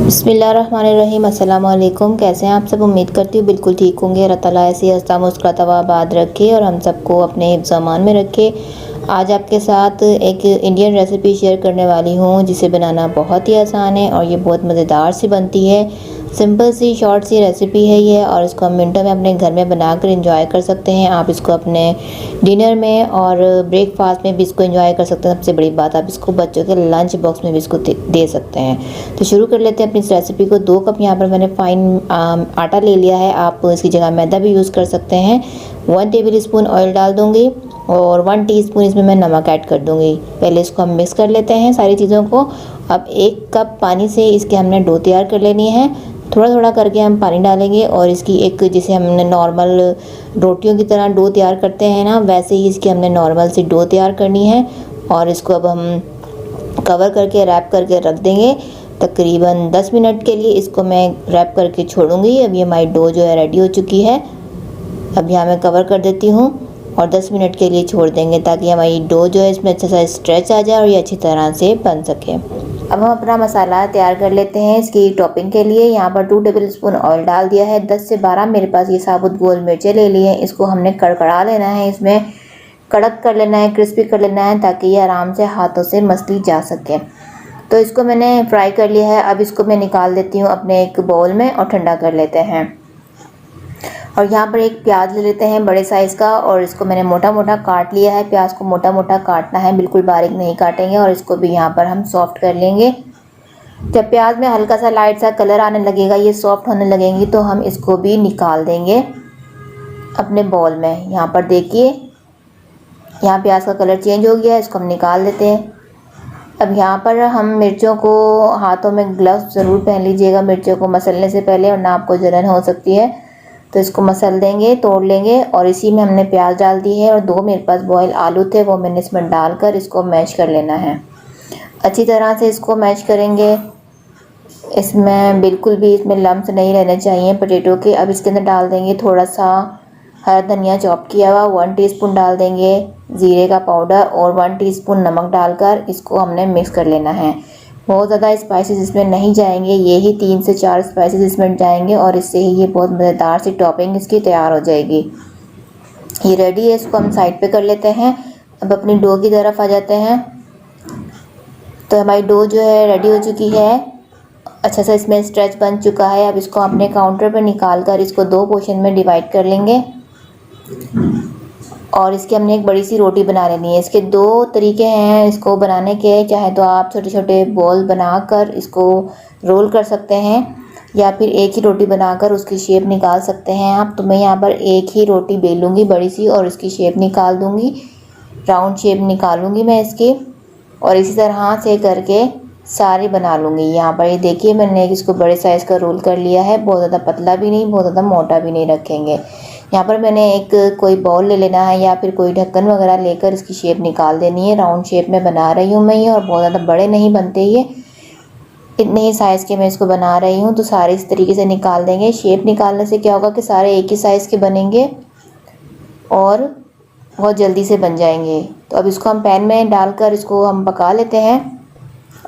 बिस्मिल्लाहिर्रहमानिर्रहीम। अस्सलाम वालेकुम। कैसे हैं आप सब? उम्मीद करती हूँ बिल्कुल ठीक होंगे। अल्लाह ताला ऐसे हंसता मुस्कुराता हुआ आबाद रखे और हम सबको अपने हिफ्ज़ अमान में रखे। आज आपके साथ एक इंडियन रेसिपी शेयर करने वाली हूँ जिसे बनाना बहुत ही आसान है और ये बहुत मज़ेदार सी बनती है। सिंपल सी शॉर्ट सी रेसिपी है ये और इसको हम मिनटों में अपने घर में बनाकर एंजॉय कर सकते हैं। आप इसको अपने डिनर में और ब्रेकफास्ट में भी इसको एंजॉय कर सकते हैं। सबसे बड़ी बात, आप इसको बच्चों के लंच बॉक्स में भी इसको दे सकते हैं। तो शुरू कर लेते हैं अपनी इस रेसिपी को। 2 कप यहाँ पर मैंने फाइन आटा ले लिया है। आप इसकी जगह मैदा भी यूज़ कर सकते हैं। 1 टेबल स्पून ऑयल डाल दूँगी और 1 टीस्पून इसमें मैं नमक ऐड कर दूँगी। पहले इसको हम मिक्स कर लेते हैं सारी चीज़ों को। अब 1 कप पानी से इसके हमने डो तैयार कर लेनी है। थोड़ा थोड़ा करके हम पानी डालेंगे और इसकी एक, जैसे हमने नॉर्मल रोटियों की तरह डो तैयार करते हैं ना, वैसे ही इसकी हमने नॉर्मल सी डो तैयार करनी है। और इसको अब हम कवर करके रैप करके रख देंगे। तकरीबन 10 मिनट के लिए इसको मैं रैप करके छोड़ूंगी। अब ये हमारी डो जो है रेडी हो चुकी है। अब यहाँ मैं कवर कर देती हूँ और 10 मिनट के लिए छोड़ देंगे ताकि हमारी डो जो है इसमें अच्छा सा स्ट्रेच आ जाए और ये अच्छी तरह से बन सके। अब हम अपना मसाला तैयार कर लेते हैं। इसकी टॉपिंग के लिए यहाँ पर 2 टेबल स्पून ऑयल डाल दिया है। 10 से 12 मेरे पास ये साबुत गोल मिर्चें ले ली हैं। इसको हमने कड़कड़ा लेना है, इसमें कड़क कर लेना है, क्रिस्पी कर लेना है ताकि ये आराम से हाथों से मसली जा सके। तो इसको मैंने फ्राई कर लिया है। अब इसको मैं निकाल देती हूँ अपने एक बाउल में और ठंडा कर लेते हैं। और यहाँ पर एक प्याज ले लेते हैं बड़े साइज़ का और इसको मैंने मोटा मोटा काट लिया है। प्याज को मोटा मोटा काटना है, बिल्कुल बारीक नहीं काटेंगे। और इसको भी यहाँ पर हम सॉफ्ट कर लेंगे। जब प्याज में हल्का सा लाइट सा कलर आने लगेगा, ये सॉफ्ट होने लगेंगी, तो हम इसको भी निकाल देंगे अपने बाउल में। यहाँ पर देखिए, यहाँ प्याज का कलर चेंज हो गया है, इसको हम निकाल देते हैं। अब यहाँ पर हम मिर्चों को, हाथों में ग्लव्स ज़रूर पहन लीजिएगा मिर्चों को मसलने से पहले, वरना आपको जलन हो सकती है। तो इसको मसल देंगे, तोड़ लेंगे। और इसी में हमने प्याज डाल दी है और 2 मेरे पास बॉयल आलू थे, वो मैंने इसमें डालकर इसको मैश कर लेना है। अच्छी तरह से इसको मैश करेंगे। इसमें बिल्कुल भी इसमें लम्स नहीं रहने चाहिए पोटैटो के। अब इसके अंदर डाल देंगे थोड़ा सा हरा धनिया चॉप किया हुआ, 1 टीस्पून डाल देंगे ज़ीरे का पाउडर और 1 टीस्पून नमक डालकर इसको हमने मिक्स कर लेना है। बहुत ज़्यादा स्पाइसेस इसमें नहीं जाएंगे, ये ही 3 से 4 स्पाइसेस इसमें जाएंगे और इससे ही ये बहुत मज़ेदार सी टॉपिंग इसकी तैयार हो जाएगी। ये रेडी है, इसको हम साइड पे कर लेते हैं। अब अपनी डो की तरफ आ जाते हैं। तो हमारी डो जो है रेडी हो चुकी है, अच्छा सा इसमें स्ट्रेच बन चुका है। अब इसको अपने काउंटर पर निकाल कर इसको 2 पोर्शन में डिवाइड कर लेंगे और इसकी हमने एक बड़ी सी रोटी बना लेनी है। इसके 2 तरीके हैं इसको बनाने के। चाहे तो आप छोटे छोटे बॉल बनाकर इसको रोल कर सकते हैं या फिर एक ही रोटी बनाकर उसकी शेप निकाल सकते हैं आप। तो मैं यहाँ पर एक ही रोटी बेलूँगी बड़ी सी और इसकी शेप निकाल दूँगी, राउंड शेप निकालूँगी मैं इसकी। और इसी तरह से करके सारी बना लूँगी। यहाँ पर ये देखिए, मैंने इसको बड़े साइज़ का रोल कर लिया है। बहुत ज़्यादा पतला भी नहीं, बहुत ज़्यादा मोटा भी नहीं रखेंगे। यहाँ पर मैंने एक कोई बाउल ले लेना है या फिर कोई ढक्कन वगैरह लेकर इसकी शेप निकाल देनी है। राउंड शेप में बना रही हूँ मैं ये, और बहुत ज़्यादा बड़े नहीं बनते ये, इतने ही साइज़ के मैं इसको बना रही हूँ। तो सारे इस तरीके से निकाल देंगे। शेप निकालने से क्या होगा कि सारे एक ही साइज़ के बनेंगे और बहुत जल्दी से बन जाएंगे। तो अब इसको हम पैन में डालकर इसको हम पका लेते हैं।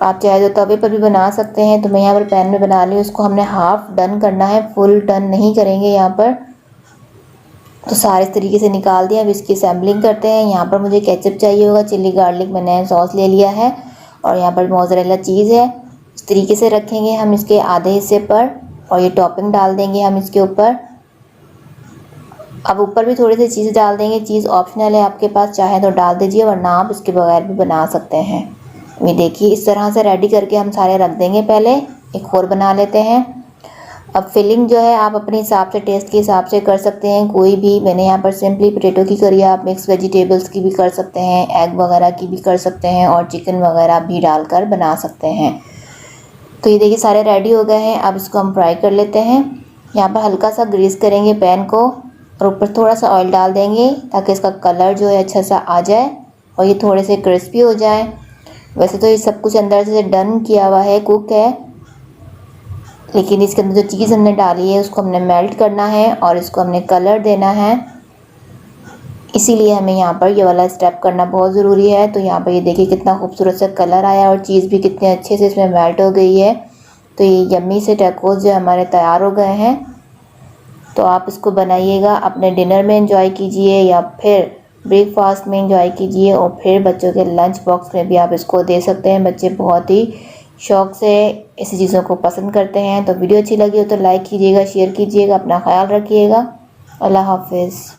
आप चाहे तो तवे पर भी बना सकते हैं, तो मैं यहाँ पर पैन में बना ली हूँ। इसको हमने हाफ डन करना है, फुल डन नहीं करेंगे यहाँ पर। तो सारे इस तरीके से निकाल दिया। अब इसकी असेंबलिंग करते हैं। यहाँ पर मुझे केचप चाहिए होगा, चिल्ली गार्लिक मैंने सॉस ले लिया है और यहाँ पर मोज़रेला चीज़ है। इस तरीके से रखेंगे हम इसके आधे हिस्से पर और ये टॉपिंग डाल देंगे हम इसके ऊपर। अब ऊपर भी थोड़ी सी चीज़ डाल देंगे। चीज़ ऑप्शनल है, आपके पास चाहे तो डाल दीजिए, वरना आप इसके बगैर भी बना सकते हैं। ये देखिए, इस तरह से रेडी करके हम सारे रख देंगे। पहले एक और बना लेते हैं। अब फिलिंग जो है आप अपने हिसाब से, टेस्ट के हिसाब से कर सकते हैं कोई भी। मैंने यहाँ पर सिंपली पोटैटो की करी, आप मिक्स वेजिटेबल्स की भी कर सकते हैं, एग वगैरह की भी कर सकते हैं और चिकन वगैरह भी डालकर बना सकते हैं। तो ये देखिए सारे रेडी हो गए हैं। अब इसको हम फ्राई कर लेते हैं। यहाँ पर हल्का सा ग्रीस करेंगे पैन को और ऊपर थोड़ा सा ऑयल डाल देंगे ताकि इसका कलर जो है अच्छा सा आ जाए और ये थोड़े से क्रिस्पी हो जाए। वैसे तो ये सब कुछ अंदर से डन किया हुआ है, कुक है, लेकिन इसके अंदर जो चीज़ हमने डाली है उसको हमने मेल्ट करना है और इसको हमने कलर देना है। इसीलिए हमें यहाँ पर ये वाला स्टेप करना बहुत ज़रूरी है। तो यहाँ पर ये देखिए कितना खूबसूरत सा कलर आया और चीज़ भी कितने अच्छे से इसमें मेल्ट हो गई है। तो ये यम्मी से टैकोस जो हमारे तैयार हो गए हैं। तो आप इसको बनाइएगा, अपने डिनर में एंजॉय कीजिए या फिर ब्रेकफास्ट में एंजॉय कीजिए, और फिर बच्चों के लंच बॉक्स में भी आप इसको दे सकते हैं। बच्चे बहुत ही शौक़ से ऐसी चीज़ों को पसंद करते हैं। तो वीडियो अच्छी लगी हो तो लाइक कीजिएगा, शेयर कीजिएगा, अपना ख्याल रखिएगा। अल्लाह हाफिज़।